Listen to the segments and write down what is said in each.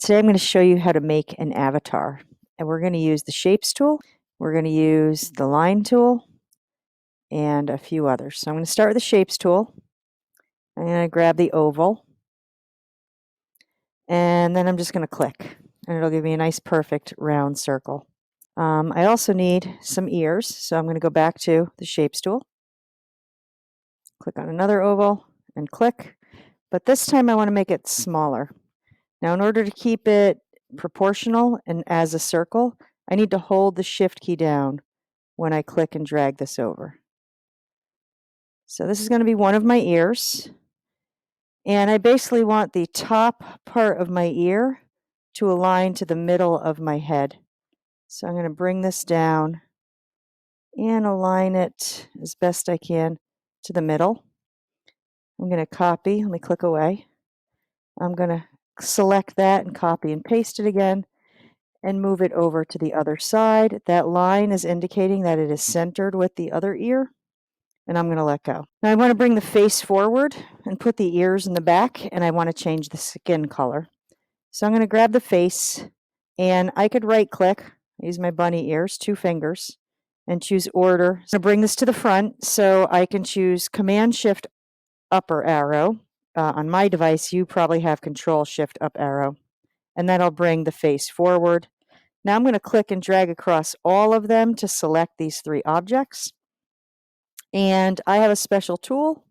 Today I'm going to show you how to make an avatar. And we're going to use the Shapes tool, we're going to use the Line tool, and a few others. So I'm going to start with the Shapes tool. I'm going to grab the oval, and then I'm just going to click, and it'll give me a nice perfect round circle. I also need some ears, so I'm going to go back to the Shapes tool, click on another oval, and click. But this time I want to make it smaller. Now, in order to keep it proportional and as a circle, I need to hold the Shift key down when I click and drag this over. So this is going to be one of my ears. And I basically want the top part of my ear to align to the middle of my head. So I'm going to bring this down and align it as best I can to the middle. I'm going to copy. Let me click away. I'm going to select that and copy and paste it again and move it over to the other side. That line is indicating that it is centered with the other ear, and I'm going to let go. Now I want to bring the face forward and put the ears in the back, and I want to change the skin color. So I'm going to grab the face, and I could right click, use my bunny ears, 2 fingers, and choose order. So I'm going to bring this to the front, so I can choose Command Shift upper arrow. On my device, you probably have Control Shift up arrow, and that'll bring the face forward. Now I'm going to click and drag across all of them to select these 3 objects. And I have a special tool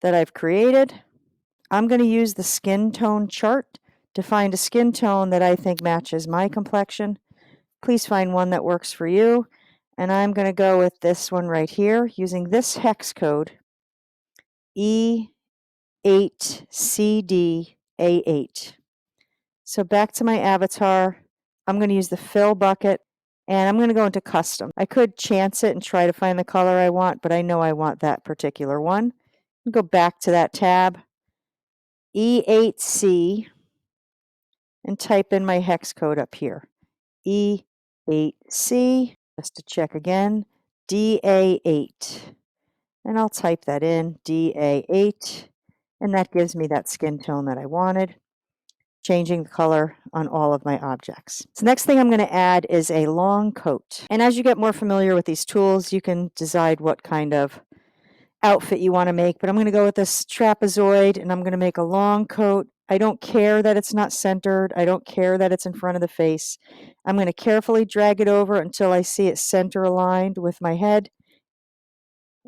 that I've created. I'm going to use the skin tone chart to find a skin tone that I think matches my complexion. Please find one that works for you. And I'm going to go with this one right here using this hex code, E8CD A8. So back to my avatar, I'm going to use the fill bucket, and I'm going to go into custom. I could chance it and try to find the color I want, but I know I want that particular one. I'll go back to that tab, E8C, and type in my hex code up here. E8C, just to check again, DA8. And I'll type that in, DA8, and that gives me that skin tone that I wanted, changing the color on all of my objects. So next thing I'm going to add is a long coat. And as you get more familiar with these tools, you can decide what kind of outfit you want to make. But I'm going to go with this trapezoid, and I'm going to make a long coat. I don't care that it's not centered. I don't care that it's in front of the face. I'm going to carefully drag it over until I see it center aligned with my head,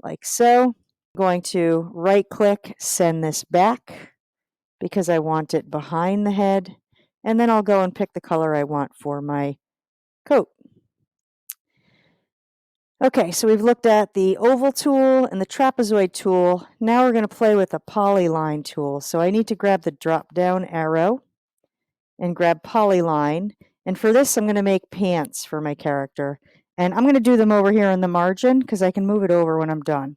like so. I'm going to right click, send this back, because I want it behind the head, and then I'll go and pick the color I want for my coat. Okay, so we've looked at the oval tool and the trapezoid tool. Now we're going to play with the Polyline tool. So I need to grab the drop down arrow and grab Polyline. And for this, I'm going to make pants for my character. And I'm going to do them over here in the margin because I can move it over when I'm done.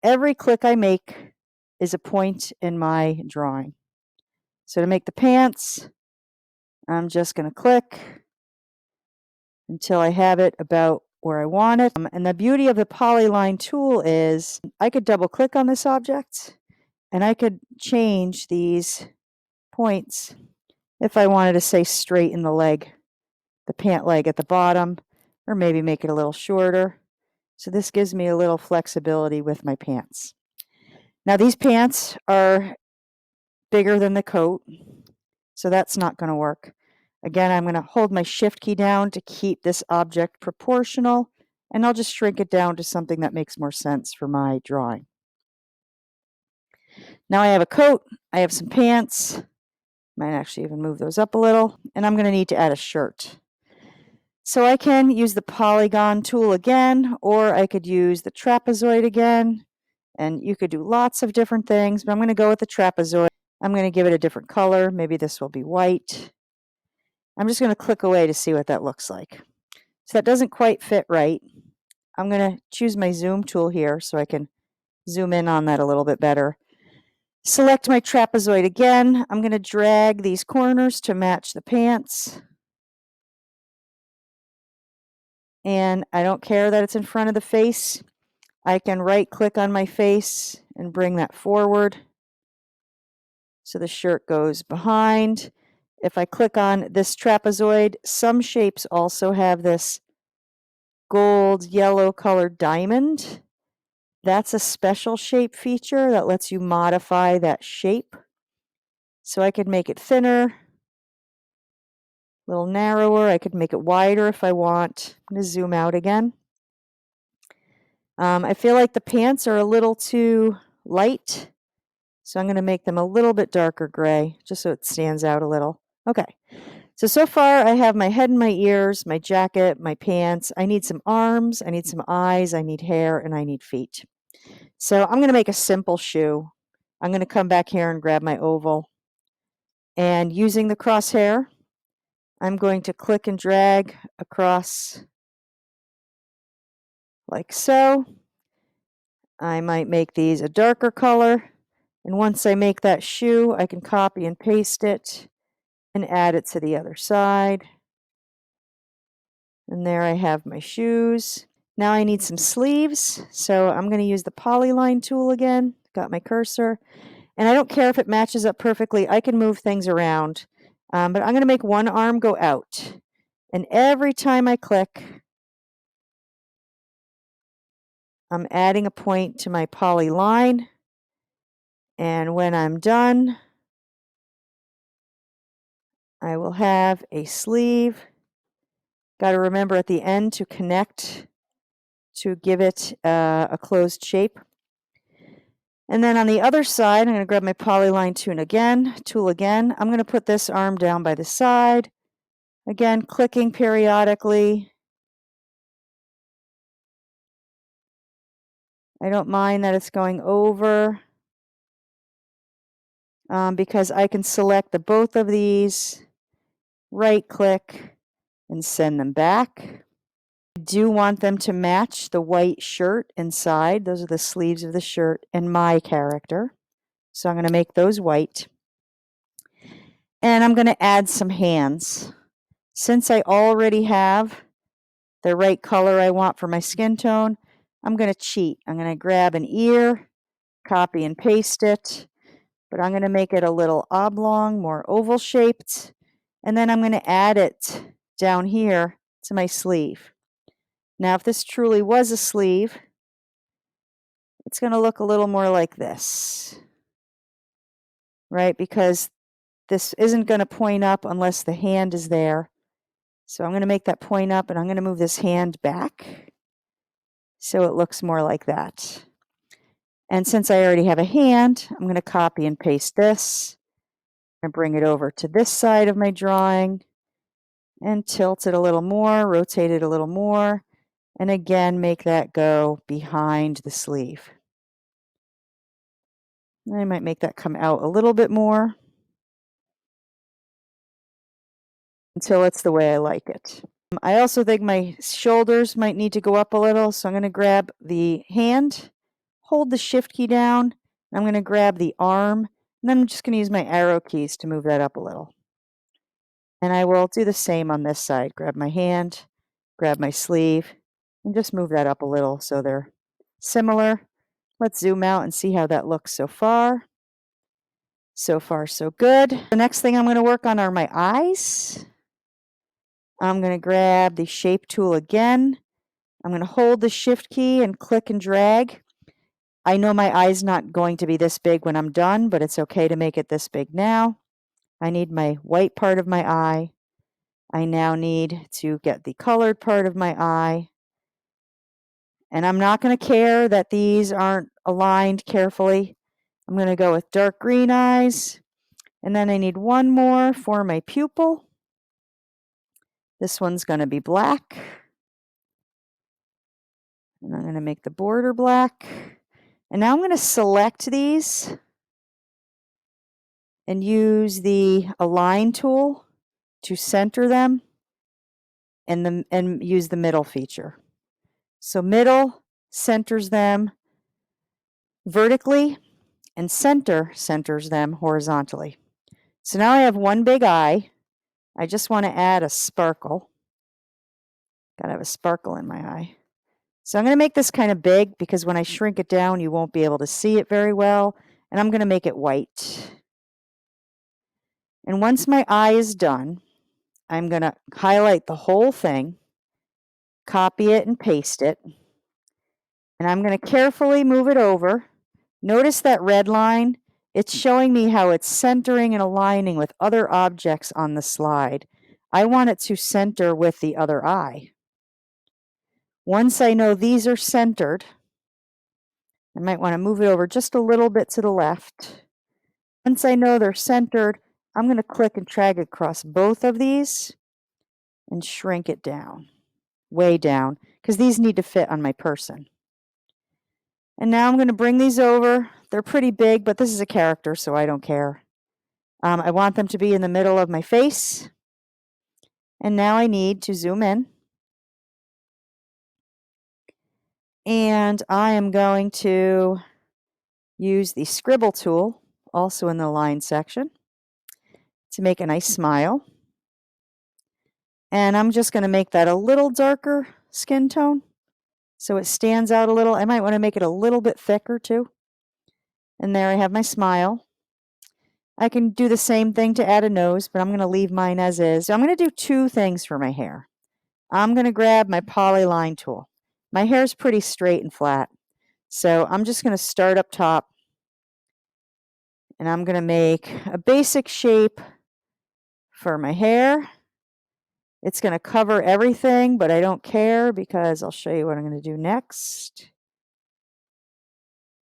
Every click I make is a point in my drawing. So to make the pants, I'm just going to click until I have it about where I want it. And the beauty of the Polyline tool is I could double click on this object and I could change these points if I wanted to say straighten the leg, the pant leg at the bottom, or maybe make it a little shorter. So this gives me a little flexibility with my pants. Now these pants are bigger than the coat, so that's not going to work. Again, I'm going to hold my Shift key down to keep this object proportional, and I'll just shrink it down to something that makes more sense for my drawing. Now I have a coat, I have some pants, might actually even move those up a little, and I'm going to need to add a shirt. So I can use the polygon tool again, or I could use the trapezoid again, and you could do lots of different things, but I'm going to go with the trapezoid. I'm going to give it a different color. Maybe this will be white. I'm just going to click away to see what that looks like. So that doesn't quite fit right. I'm going to choose my zoom tool here so I can zoom in on that a little bit better. Select my trapezoid again. I'm going to drag these corners to match the pants. And I don't care that it's in front of the face. I can right click on my face and bring that forward so the shirt goes behind. if I click on this trapezoid, some shapes also have this gold yellow colored diamond. That's a special shape feature that lets you modify that shape. So I could make it thinner, a little narrower. I could make it wider if I want. I'm going to zoom out again. I feel like the pants are a little too light, so I'm going to make them a little bit darker gray, just so it stands out a little. Okay, so far I have my head and my ears, my jacket, my pants. I need some arms, I need some eyes, I need hair, and I need feet. So I'm going to make a simple shoe. I'm going to come back here and grab my oval. And using the crosshair, I'm going to click and drag across like so. I might make these a darker color. And once I make that shoe, I can copy and paste it and add it to the other side. And there I have my shoes. Now I need some sleeves, so I'm going to use the Polyline Tool again. Got my cursor. And I don't care if it matches up perfectly. I can move things around. But I'm going to make one arm go out. And every time I click, I'm adding a point to my polyline. And when I'm done, I will have a sleeve. Got to remember at the end to connect to give it a closed shape. And then on the other side, I'm going to grab my Polyline tool again. I'm going to put this arm down by the side. Again, clicking periodically. I don't mind that it's going over because I can select both of these, right click, and send them back. I do want them to match the white shirt inside. Those are the sleeves of the shirt and my character. So I'm going to make those white. And I'm going to add some hands. Since I already have the right color I want for my skin tone, I'm going to cheat. I'm going to grab an ear, copy and paste it, but I'm going to make it a little oblong, more oval shaped, and then I'm going to add it down here to my sleeve. Now, if this truly was a sleeve, it's going to look a little more like this, right? Because this isn't going to point up unless the hand is there. So I'm going to make that point up, and I'm going to move this hand back so it looks more like that. And since I already have a hand, I'm going to copy and paste this and bring it over to this side of my drawing and tilt it a little more, rotate it a little more, and again make that go behind the sleeve. I might make that come out a little bit more until it's the way I like it. I also think my shoulders might need to go up a little, so I'm going to grab the hand, hold the shift key down, I'm going to grab the arm, and then I'm just going to use my arrow keys to move that up a little. And I will do the same on this side. Grab my hand, grab my sleeve, and just move that up a little so they're similar. Let's zoom out and see how that looks so far. So far, so good. The next thing I'm going to work on are my eyes. I'm going to grab the shape tool again. I'm going to hold the shift key and click and drag. I know my eye's not going to be this big when I'm done, but it's okay to make it this big now. I need my white part of my eye. I now need to get the colored part of my eye. And I'm not going to care that these aren't aligned carefully. I'm going to go with dark green eyes. And then I need one more for my pupil. This one's going to be black. And I'm going to make the border black. And now I'm going to select these and use the Align tool to center them and use the middle feature. So middle centers them vertically and center centers them horizontally. So now I have one big eye. I just want to add a sparkle. Gotta have a sparkle in my eye. So I'm going to make this kind of big because when I shrink it down, you won't be able to see it very well. And I'm going to make it white. And once my eye is done, I'm going to highlight the whole thing, copy it and paste it, and I'm going to carefully move it over. Notice that red line? It's showing me how it's centering and aligning with other objects on the slide. I want it to center with the other eye. Once I know these are centered, I might want to move it over just a little bit to the left. Once I know they're centered, I'm going to click and drag across both of these and shrink it down, way down, because these need to fit on my person. And now I'm going to bring these over. They're pretty big, but this is a character, so I don't care. I want them to be in the middle of my face. And now I need to zoom in. And I am going to use the scribble tool, also in the line section, to make a nice smile. And I'm just going to make that a little darker skin tone so it stands out a little. I might want to make it a little bit thicker too. And there I have my smile. I can do the same thing to add a nose, but I'm going to leave mine as is. So I'm going to do two things for my hair. I'm going to grab my Polyline tool. My hair is pretty straight and flat, so I'm just going to start up top, and I'm going to make a basic shape for my hair. It's going to cover everything, but I don't care because I'll show you what I'm going to do next.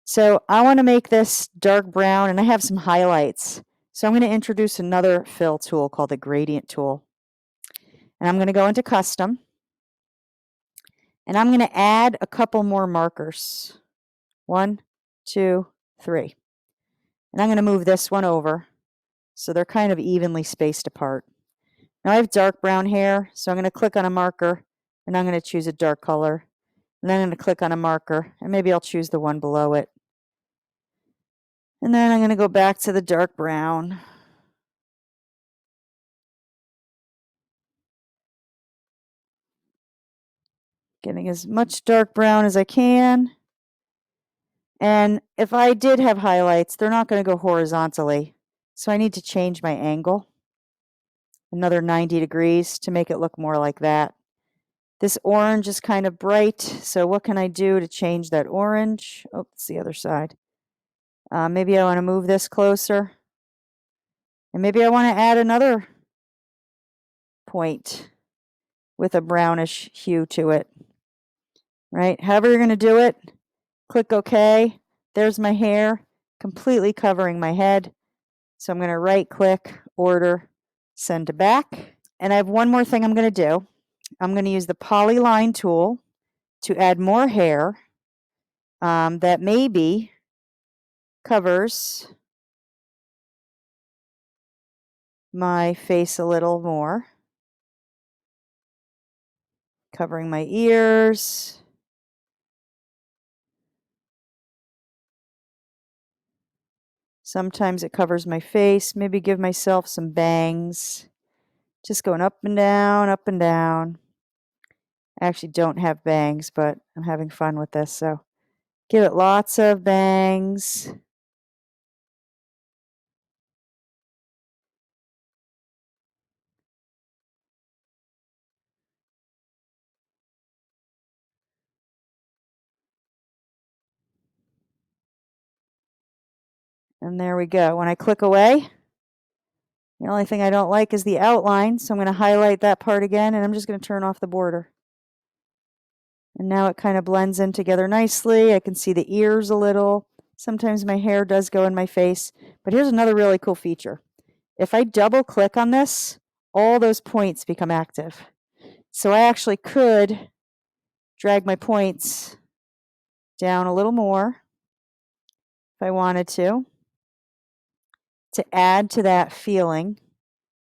So I want to make this dark brown, and I have some highlights. So I'm going to introduce another fill tool called the gradient tool. And I'm going to go into custom. And I'm going to add a couple more markers. 1, 2, 3. And I'm going to move this one over so they're kind of evenly spaced apart. Now I have dark brown hair, so I'm going to click on a marker and I'm going to choose a dark color. And then I'm going to click on a marker and maybe I'll choose the one below it. And then I'm going to go back to the dark brown. Getting as much dark brown as I can. And if I did have highlights, they're not going to go horizontally. So I need to change my angle. Another 90 degrees to make it look more like that. This orange is kind of bright, so what can I do to change that orange? Oh, it's the other side. Maybe I want to move this closer. And maybe I want to add another point with a brownish hue to it. Right? However you're going to do it, click OK. There's my hair completely covering my head. So I'm going to right click, order, send to back. And I have one more thing I'm going to do. I'm going to use the Polyline tool to add more hair that maybe covers my face a little more. Covering my ears. Sometimes it covers my face. Maybe give myself some bangs. Just going up and down, up and down. I actually don't have bangs, but I'm having fun with this, so give it lots of bangs. And there we go. When I click away, the only thing I don't like is the outline, so I'm going to highlight that part again, and I'm just going to turn off the border. And now it kind of blends in together nicely. I can see the ears a little. Sometimes my hair does go in my face. But here's another really cool feature. If I double click on this, all those points become active. So I actually could drag my points down a little more if I wanted to add to that feeling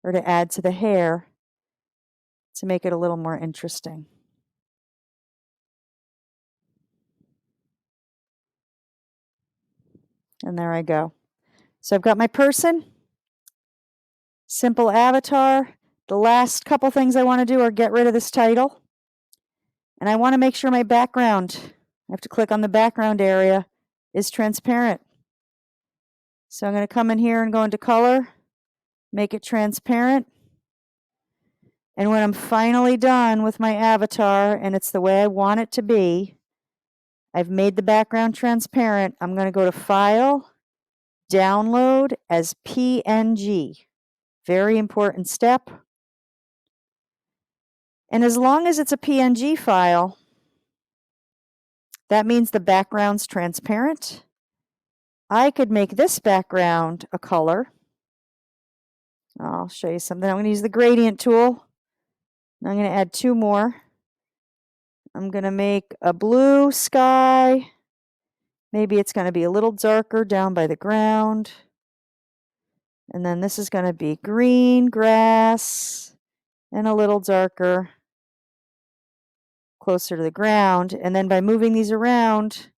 or to add to the hair to make it a little more interesting. And there I go. So I've got my person, simple avatar. The last couple things I want to do are get rid of this title. And I want to make sure my background, I have to click on the background area, is transparent. So I'm going to come in here and go into color. make it transparent. And when I'm finally done with my avatar and it's the way I want it to be, I've made the background transparent. I'm going to go to File, Download as PNG. Very important step. And as long as it's a PNG file, that means the background's transparent. I could make this background a color. I'll show you something. I'm going to use the gradient tool. I'm going to add 2 more. I'm going to make a blue sky. Maybe it's going to be a little darker down by the ground. And then this is going to be green grass and a little darker closer to the ground. And then by moving these around,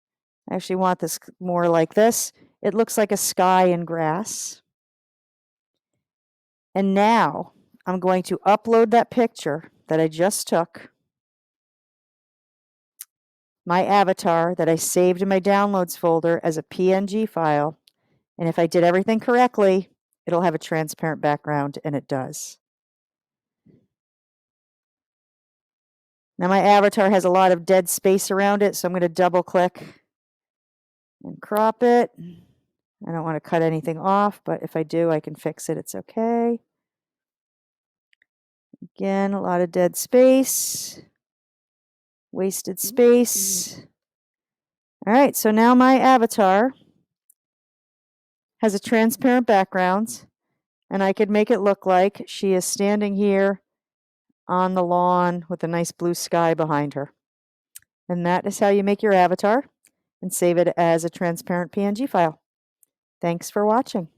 I actually want this more like this. It looks like a sky and grass. And now I'm going to upload that picture that I just took, my avatar that I saved in my downloads folder as a PNG file. And if I did everything correctly, it'll have a transparent background, and it does. Now my avatar has a lot of dead space around it, so I'm going to double click and crop it. I don't want to cut anything off, but if I do, I can fix it. It's okay. Again, a lot of dead space, wasted space. All right, so now my avatar has a transparent background, and I could make it look like she is standing here on the lawn with a nice blue sky behind her. And that is how you make your avatar and save it as a transparent PNG file. Thanks for watching.